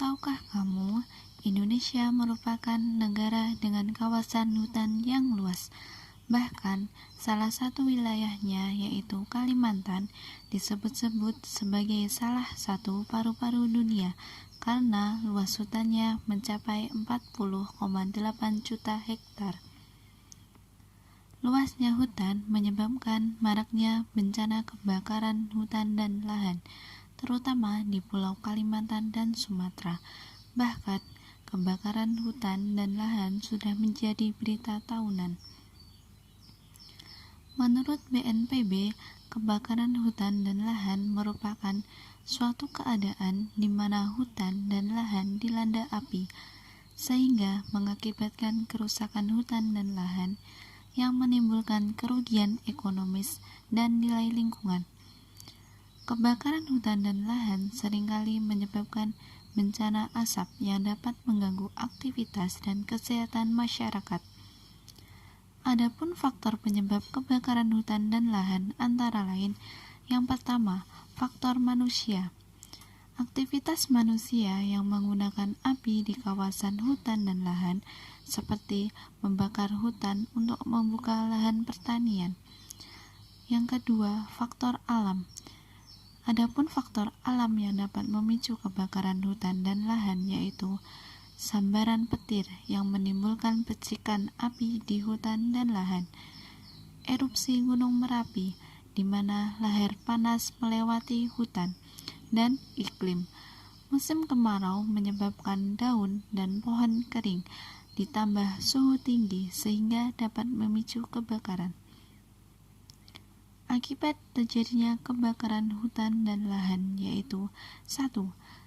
Tahukah kamu, Indonesia merupakan negara dengan kawasan hutan yang luas. Bahkan, salah satu wilayahnya, yaitu Kalimantan, disebut-sebut sebagai salah satu paru-paru dunia karena luas hutannya mencapai 40,8 juta hektar. Luasnya hutan menyebabkan maraknya bencana kebakaran hutan dan lahan, terutama di Pulau Kalimantan dan Sumatera. Bahkan, kebakaran hutan dan lahan sudah menjadi berita tahunan. Menurut BNPB, kebakaran hutan dan lahan merupakan suatu keadaan di mana hutan dan lahan dilanda api, sehingga mengakibatkan kerusakan hutan dan lahan yang menimbulkan kerugian ekonomis dan nilai lingkungan. Kebakaran hutan dan lahan seringkali menyebabkan bencana asap yang dapat mengganggu aktivitas dan kesehatan masyarakat. Adapun faktor penyebab kebakaran hutan dan lahan antara lain, yang pertama, faktor manusia. Aktivitas manusia yang menggunakan api di kawasan hutan dan lahan, seperti membakar hutan untuk membuka lahan pertanian. Yang kedua, faktor alam. Adapun faktor alam yang dapat memicu kebakaran hutan dan lahan yaitu sambaran petir yang menimbulkan percikan api di hutan dan lahan, erupsi Gunung Merapi di mana lahar panas melewati hutan, dan iklim. Musim kemarau menyebabkan daun dan pohon kering, ditambah suhu tinggi sehingga dapat memicu kebakaran. Akibat terjadinya kebakaran hutan dan lahan yaitu 1.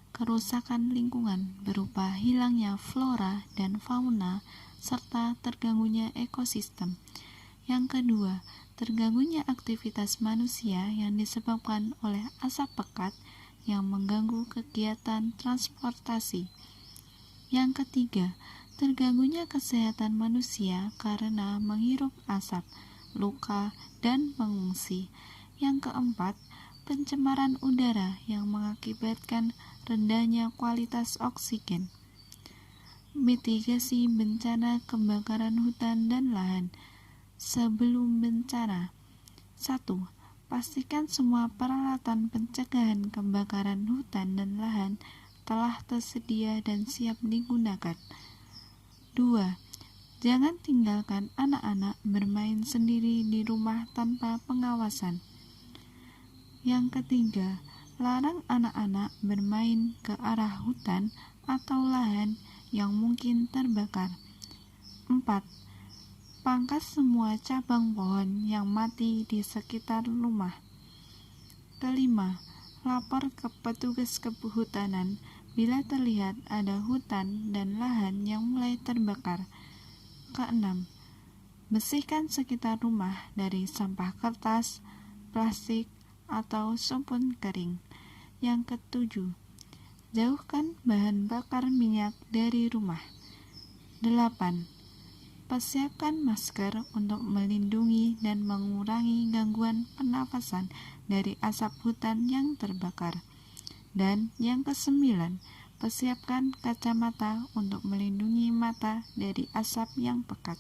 Kerusakan lingkungan berupa hilangnya flora dan fauna serta terganggunya ekosistem. Yang kedua, terganggunya aktivitas manusia yang disebabkan oleh asap pekat yang mengganggu kegiatan transportasi. Yang ketiga, terganggunya kesehatan manusia karena menghirup asap, luka, dan mengungsi. Yang keempat, pencemaran udara yang mengakibatkan rendahnya kualitas oksigen. Mitigasi bencana kebakaran hutan dan lahan. Sebelum bencana, 1. Pastikan semua peralatan pencegahan kebakaran hutan dan lahan telah tersedia dan siap digunakan. 2. Jangan tinggalkan anak-anak bermain sendiri di rumah tanpa pengawasan. Yang ketiga, larang anak-anak bermain ke arah hutan atau lahan yang mungkin terbakar. 4. Pangkas semua cabang pohon yang mati di sekitar rumah. Kelima, lapor ke petugas kehutanan bila terlihat ada hutan dan lahan yang mulai terbakar. Keenam, bersihkan sekitar rumah dari sampah kertas, plastik, atau sabun kering. Yang ketujuh, jauhkan bahan bakar minyak dari rumah. 8. Persiapkan masker untuk melindungi dan mengurangi gangguan pernafasan dari asap hutan yang terbakar. Dan yang ke-9, persiapkan kacamata untuk melindungi mata dari asap yang pekat.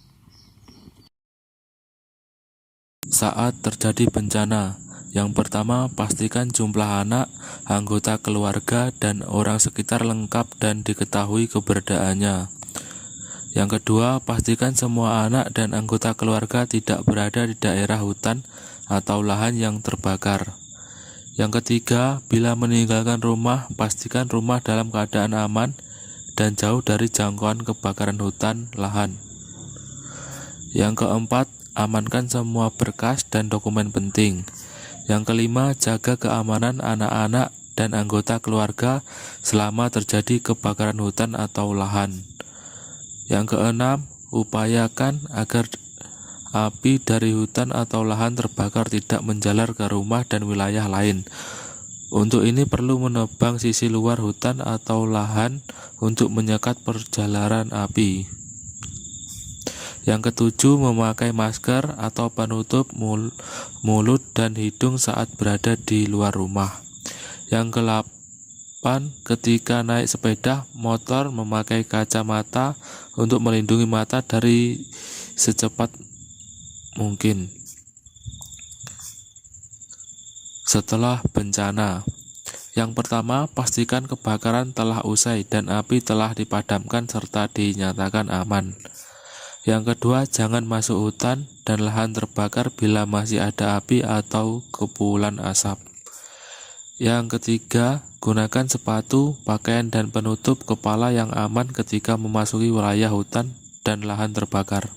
Saat terjadi bencana, yang pertama pastikan jumlah anak, anggota keluarga, dan orang sekitar lengkap dan diketahui keberadaannya. Yang kedua, pastikan semua anak dan anggota keluarga tidak berada di daerah hutan atau lahan yang terbakar. Yang ketiga, bila meninggalkan rumah, pastikan rumah dalam keadaan aman dan jauh dari jangkauan kebakaran hutan lahan. Yang keempat, amankan semua berkas dan dokumen penting. Yang kelima, jaga keamanan anak-anak dan anggota keluarga selama terjadi kebakaran hutan atau lahan. Yang keenam, upayakan agar api dari hutan atau lahan terbakar tidak menjalar ke rumah dan wilayah lain. Untuk ini perlu menebang sisi luar hutan atau lahan untuk menyekat perjalanan api. Yang ketujuh, memakai masker atau penutup mulut dan hidung saat berada di luar rumah. Yang ketika naik sepeda motor memakai kacamata untuk melindungi mata dari secepat mungkin. Setelah bencana, yang pertama, pastikan kebakaran telah usai dan api telah dipadamkan serta dinyatakan aman. Yang kedua, jangan masuk hutan dan lahan terbakar bila masih ada api atau kepulan asap. Yang ketiga, gunakan sepatu, pakaian, dan penutup kepala yang aman ketika memasuki wilayah hutan dan lahan terbakar.